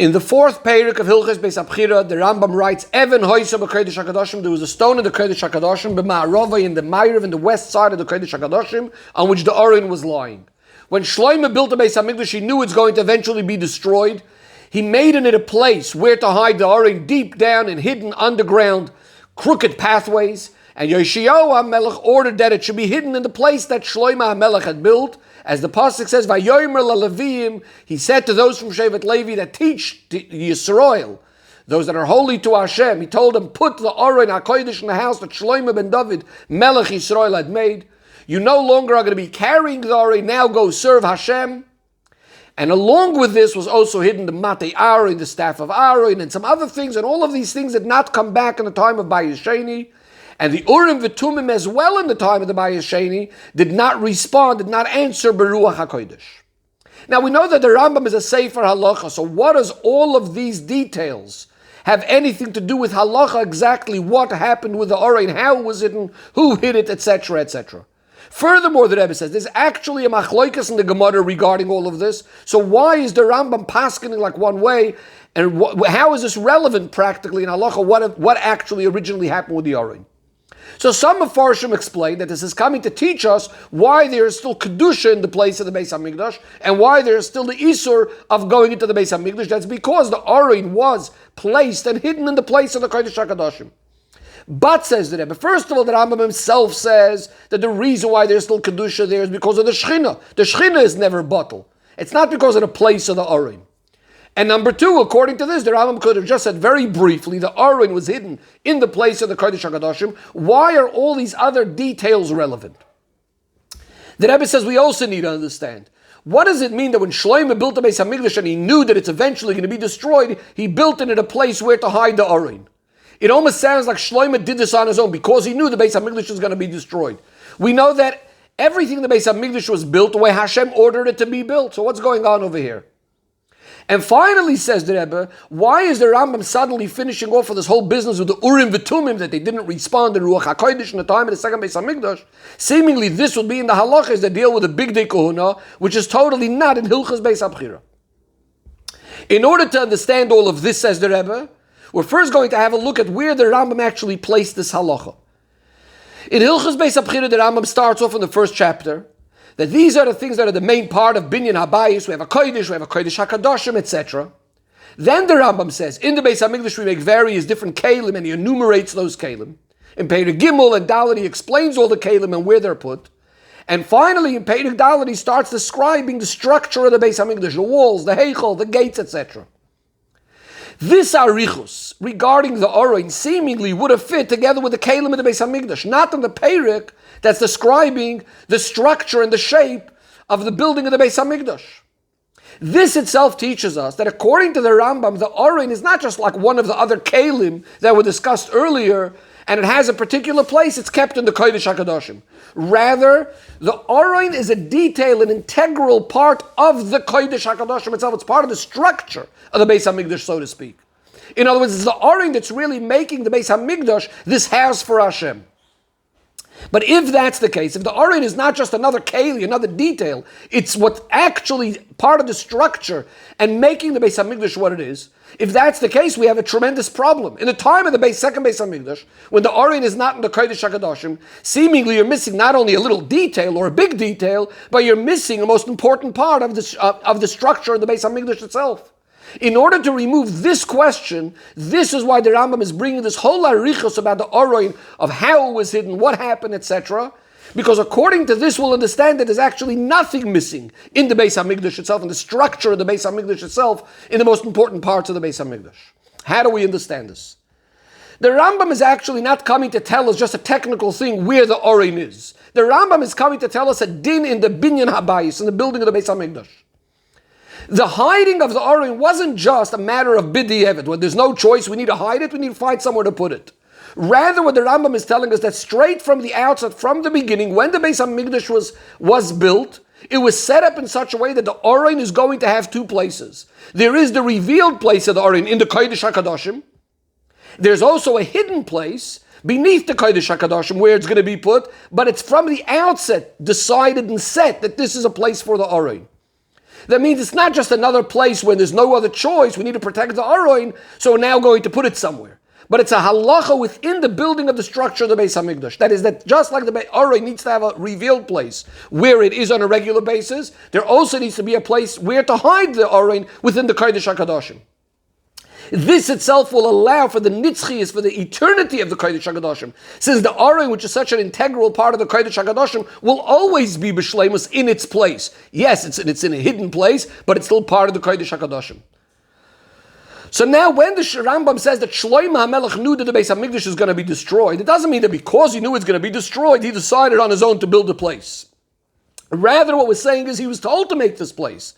In the fourth parak of Hilchos Beis Abchira, the Rambam writes, Even hoisa b'kodesh HaKadoshim, there was a stone in the Kodesh HaKadoshim, b'ma'arava, in the Ma'ariv, in the west side of the Kodesh HaKadoshim, on which the Aron was lying. When Shlomo built the Beis HaMikdash, he knew it's going to eventually be destroyed. He made in it a place where to hide the Aron, deep down in hidden underground, crooked pathways. And Yoshiyahu HaMelech ordered that it should be hidden in the place that Shlomo HaMelech had built. As the pasuk says, "Vayomer LaLeviim," he said to those from Shevet Levi that teach Yisrael, those that are holy to Hashem, he told them, put the Aron HaKodesh in the house that Shlomo ben David, Melech Yisrael, had made. You no longer are going to be carrying the Aron, now go serve Hashem. And along with this was also hidden the Matei Aaron, the staff of Aaron, and some other things, and all of these things did not come back in the time of Bayis Sheni. And the Urim V'Tumim as well in the time of the Bayis Sheni did not respond, did not answer Beruach HaKodesh. Now we know that the Rambam is a Sefer Halacha, so what does all of these details have anything to do with Halacha, exactly what happened with the Aron, how it was hidden, who hid it, etc., etc. Furthermore, the Rebbe says, there's actually a machloikas in the Gemara regarding all of this, so why is the Rambam paskening like one way, and how is this relevant practically in Halacha, what actually originally happened with the Aron? So some Mefarshim explain that this is coming to teach us why there is still Kedusha in the place of the Beis HaMikdash and why there is still the Isur of going into the Beis HaMikdash. That's because the Aron was placed and hidden in the place of the Kodesh HaKadoshim. But, says the Rebbe, first of all, the Rambam himself says that the reason why there's still Kedusha there is because of the Shechina. The Shechina is never bottled. It's not because of the place of the Aron. And number two, according to this, the Rambam could have just said very briefly, the Aron was hidden in the place of the Kodesh HaKadoshim. Why are all these other details relevant? The Rebbe says we also need to understand, what does it mean that when Shlomo built the Beis HaMikdash and he knew that it's eventually going to be destroyed, he built it in a place where to hide the Aron? It almost sounds like Shlomo did this on his own because he knew the Beis HaMikdash was going to be destroyed. We know that everything in the Beis HaMikdash was built the way Hashem ordered it to be built. So what's going on over here? And finally, says the Rebbe, why is the Rambam suddenly finishing off with this whole business with the Urim V'Tumim that they didn't respond to Ruach HaKodesh in the time of the second Beis HaMikdash? Seemingly this would be in the halachas that deal with the Big Day Kohuna, which is totally not in Hilchos Beis Abchira. In order to understand all of this, says the Rebbe, we're first going to have a look at where the Rambam actually placed this halacha. In Hilchos Beis Abchira, the Rambam starts off in the first chapter that these are the things that are the main part of Binyan HaBayis. We have a Kodesh, we have a Kodesh HaKadoshim, etc. Then the Rambam says, in the Beis HaMikdash we make various different kelim, and he enumerates those kelim. In Perek Gimel and Dalet he explains all the kelim and where they're put. And finally in Perek Dalet he starts describing the structure of the Beis HaMikdash, the walls, the heichal, the gates, etc. This arichus regarding the Aron seemingly would have fit together with the kelim of the Beis HaMikdash, not in the Perek that's describing the structure and the shape of the building of the Beis HaMikdash. This itself teaches us that according to the Rambam, the Aron is not just like one of the other kelim that were discussed earlier, and it has a particular place, it's kept in the Kodesh HaKadoshim. Rather, the Aron is a detail, an integral part of the Kodesh HaKadoshim itself. It's part of the structure of the Beis HaMikdash, so to speak. In other words, it's the Aron that's really making the Beis HaMikdash this house for Hashem. But if that's the case, if the Aron is not just another keli, another detail, it's what's actually part of the structure and making the Beis HaMikdash what it is, if that's the case, we have a tremendous problem. In the time of the second Beis HaMikdash, when the Aron is not in the Kodesh HaKadoshim, seemingly you're missing not only a little detail or a big detail, but you're missing a most important part of the structure of the Beis HaMikdash itself. In order to remove this question, this is why the Rambam is bringing this whole arichos about the Aron, of how it was hidden, what happened, etc. Because according to this, we'll understand that there's actually nothing missing in the Beis HaMikdash itself, in the structure of the Beis HaMikdash itself, in the most important parts of the Beis HaMikdash. How do we understand this? The Rambam is actually not coming to tell us just a technical thing where the Aron is. The Rambam is coming to tell us a din in the Binyan HaBayis, in the building of the Beis HaMikdash. The hiding of the Aron wasn't just a matter of bidi evet, when there's no choice, we need to hide it, we need to find somewhere to put it. Rather, what the Rambam is telling us, that straight from the outset, from the beginning, when the Beis HaMikdash was built, it was set up in such a way that the Aron is going to have two places. There is the revealed place of the Aron in the Kodesh HaKadoshim. There's also a hidden place beneath the Kodesh HaKadoshim where it's going to be put, but it's from the outset decided and set that this is a place for the Aron. That means it's not just another place where there's no other choice. We need to protect the Aron, so we're now going to put it somewhere. But it's a halacha within the building of the structure of the Beis HaMikdash. That is that just like the Aron needs to have a revealed place where it is on a regular basis, there also needs to be a place where to hide the Aron within the Kodesh HaKadoshim. This itself will allow for the nitzchias, for the eternity of the Kodesh HaKadoshim. Since the Aron, which is such an integral part of the Kodesh HaKadoshim, will always be b'shleimus in its place. Yes, it's in a hidden place, but it's still part of the Kodesh HaKadoshim. So now when the Rambam says that Shlomo HaMelech knew that the Beis HaMikdash is going to be destroyed, it doesn't mean that because he knew it's going to be destroyed, he decided on his own to build a place. Rather, what we're saying is he was told to make this place.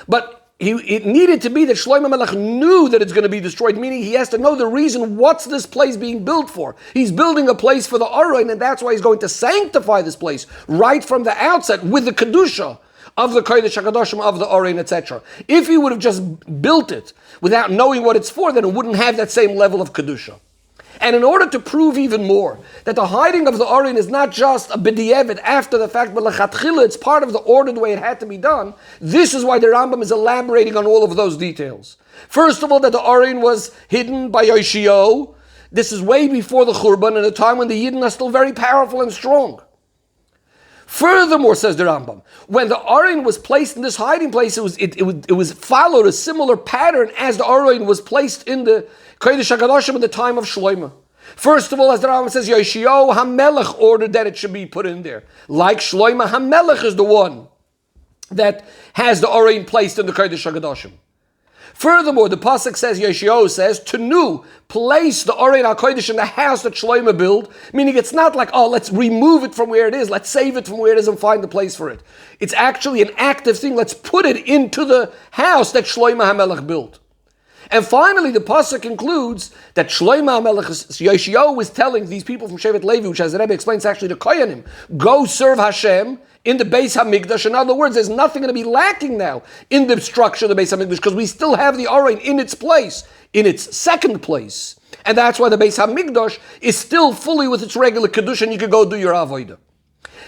But it needed to be that Shlomo HaMelech knew that it's going to be destroyed, meaning he has to know the reason what's this place being built for. He's building a place for the Aron, and that's why he's going to sanctify this place right from the outset with the Kedusha of the Kodesh HaKadoshim, of the Aron, etc. If he would have just built it without knowing what it's for, then it wouldn't have that same level of Kedusha. And in order to prove even more that the hiding of the Aron is not just a b'diavad after the fact, but l'chatchila, it's part of the order, the way it had to be done, this is why the Rambam is elaborating on all of those details. First of all, that the Aron was hidden by Yoshio. This is way before the Churban, in a time when the Yidden are still very powerful and strong. Furthermore, says the Rambam, when the Aron was placed in this hiding place, it was followed a similar pattern as the Aron was placed in the Kodesh HaKadoshim in the time of Shlomo. First of all, as the Rambam says, Yoshio HaMelech ordered that it should be put in there. Like Shlomo, HaMelech is the one that has the Aron placed in the Kodesh HaKadoshim. Furthermore, the pasuk says, Yoshio says, Tenu, place the Aron HaKodesh in the house that Shlomo built, meaning it's not like, oh, let's remove it from where it is, let's save it from where it is and find the place for it. It's actually an active thing, let's put it into the house that Shlomo HaMelech built. And finally, the pasuk concludes that Shlomo HaMelech, Yoshio was telling these people from Shevet Levi, which as the Rebbe explains actually to Koyanim, go serve Hashem in the Beis HaMikdash. In other words, there's nothing going to be lacking now in the structure of the Beis HaMikdash because we still have the Aron in its place, in its second place. And that's why the Beis HaMikdash is still fully with its regular Kedusha and you can go do your Avodah.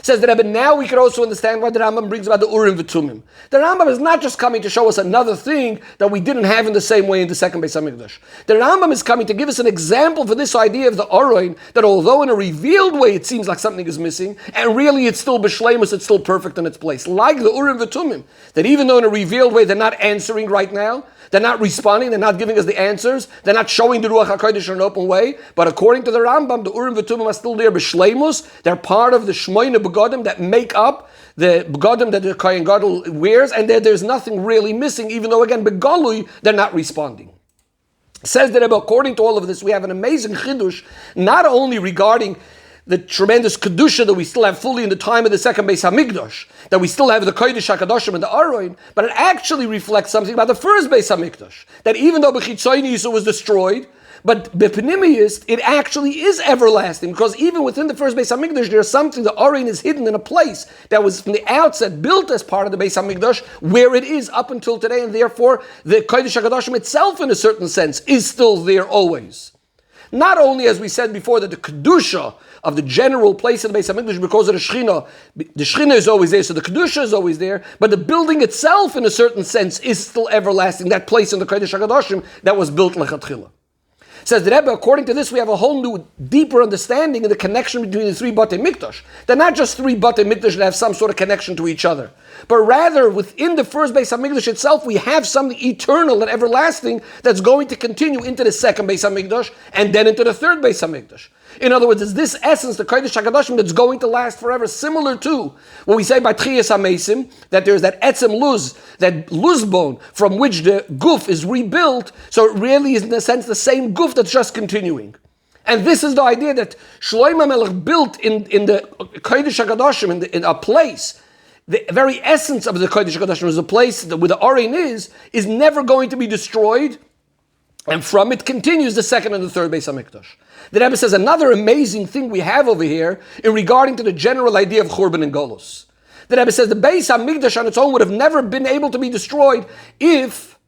Says the Rebbe, now we can also understand why the Rambam brings about the Urim V'Tumim. The Rambam is not just coming to show us another thing that we didn't have in the same way in the second Beis HaMikdash. The Rambam is coming to give us an example for this idea of the Aron, that although in a revealed way it seems like something is missing, and really it's still b'shleimus, it's still perfect in its place. Like the Urim V'Tumim, that even though in a revealed way they're not answering right now, they're not responding, they're not giving us the answers, they're not showing the Ruach HaKodesh in an open way, but according to the Rambam, the Urim V'Tumim are still there b'shleimus, they're part of the Shmoyne Begodim that make up the Begodim that the Kohen Gadol wears, and there's nothing really missing, even though again, Begalui, they're not responding. Says the Rebbe, according to all of this, we have an amazing chidush, not only regarding the tremendous Kedusha that we still have fully in the time of the second Beis HaMikdash, that we still have the Kodesh HaKadoshim and the Aron, but it actually reflects something about the first Beis HaMikdash, that even though B'chitzoni it was destroyed, but B'Pnimiyus, it actually is everlasting, because even within the first Beis HaMikdash, there's something, the Aron is hidden in a place that was from the outset built as part of the Beis HaMikdash, where it is up until today, and therefore the Kodesh HaKadoshim itself, in a certain sense, is still there always. Not only, as we said before, that the Kedusha of the general place of the Beis HaMikdash, because of the Shechina is always there, so the Kedusha is always there, but the building itself, in a certain sense, is still everlasting, that place in the Kodesh HaKadoshim that was built lechatchila. Says the Rebbe, according to this, we have a whole new, deeper understanding of the connection between the three Batei Mikdash. They're not just three Batei Mikdash that have some sort of connection to each other, but rather within the first Beis HaMikdash itself, we have something eternal and everlasting that's going to continue into the second Beis HaMikdash and then into the third Beis HaMikdash. In other words, it's this essence, the Kodesh HaKadoshim, that's going to last forever, similar to when we say by Tchiyas HaMeisim, that there's that etzem luz, that luz bone, from which the guf is rebuilt, so it really is in a sense the same guf that's just continuing. And this is the idea that Shlomo HaMelech built in the Kodesh HaKadoshim, in a place, the very essence of the Kodesh HaKadoshim is a place that where the Aron is never going to be destroyed, and from it continues the second and the third Beis HaMikdash. The Rebbe says another amazing thing we have over here in regarding to the general idea of Churban and Golus. The Rebbe says the Beis HaMikdash on its own would have never been able to be destroyed if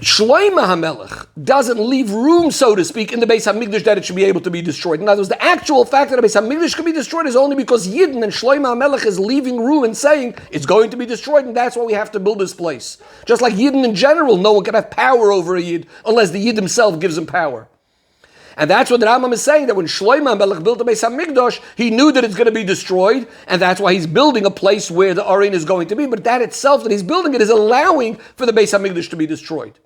Shloimeh HaMelech doesn't leave room, so to speak, in the Beis HaMikdash that it should be able to be destroyed. In other words, the actual fact that the Beis HaMikdash can be destroyed is only because Yidden and Shloimeh HaMelech is leaving room and saying it's going to be destroyed, and that's why we have to build this place. Just like Yidden in general, no one can have power over a Yid unless the Yid himself gives him power. And that's what the Rambam is saying, that when Shloimeh HaMelech built the Beis HaMikdash, he knew that it's going to be destroyed, and that's why he's building a place where the Aron is going to be. But that itself, that he's building it, is allowing for the Beis HaMikdash to be destroyed.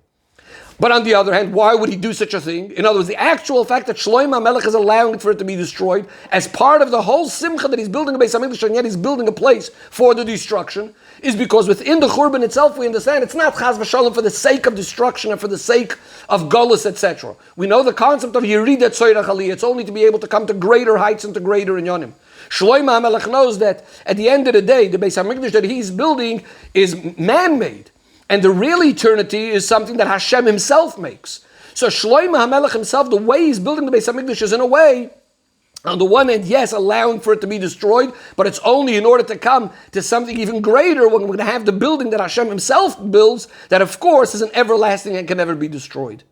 But on the other hand, why would he do such a thing? In other words, the actual fact that Shloimeh HaMelech is allowing for it to be destroyed as part of the whole simcha that he's building a Beis HaMikdash, and yet he's building a place for the destruction, is because within the Churban itself we understand it's not Chas v'Shalom for the sake of destruction and for the sake of Golus, etc. We know the concept of Yerida Tzoyrach Aliyah. It's only to be able to come to greater heights and to greater inyanim. Shloimeh HaMelech knows that at the end of the day, the Beis HaMikdash that he's building is man-made. And the real eternity is something that Hashem himself makes. So Shloimeh HaMelech himself, the way he's building the Beis HaMikdash is in a way, on the one hand, yes, allowing for it to be destroyed, but it's only in order to come to something even greater when we're going to have the building that Hashem himself builds, that of course is an everlasting and can never be destroyed.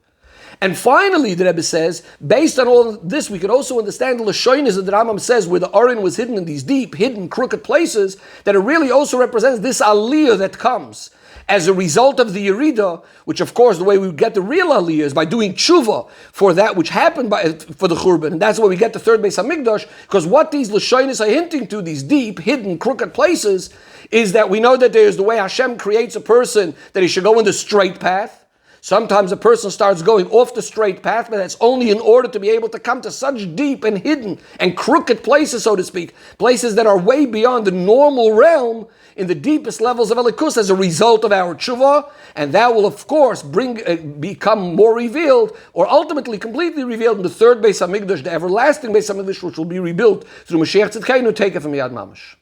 And finally, the Rebbe says, based on all of this, we could also understand the Lashonis that the Rambam says, where the Aron was hidden in these deep, hidden, crooked places, that it really also represents this Aliyah that comes as a result of the Yerida, which of course the way we get the real Aliyah is by doing tshuva for that which happened for the Churban. And that's where we get the third Beis HaMikdash, because what these Lashonis are hinting to, these deep, hidden, crooked places, is that we know that there's the way Hashem creates a person, that he should go in the straight path. Sometimes a person starts going off the straight path, but that's only in order to be able to come to such deep and hidden and crooked places, so to speak, places that are way beyond the normal realm in the deepest levels of Elikus as a result of our tshuva, and that will of course become more revealed, or ultimately completely revealed in the third Beis HaMikdash, the everlasting Beis HaMikdash, which will be rebuilt through Mashiach Tzidkeinu, take it from Yad Mamash.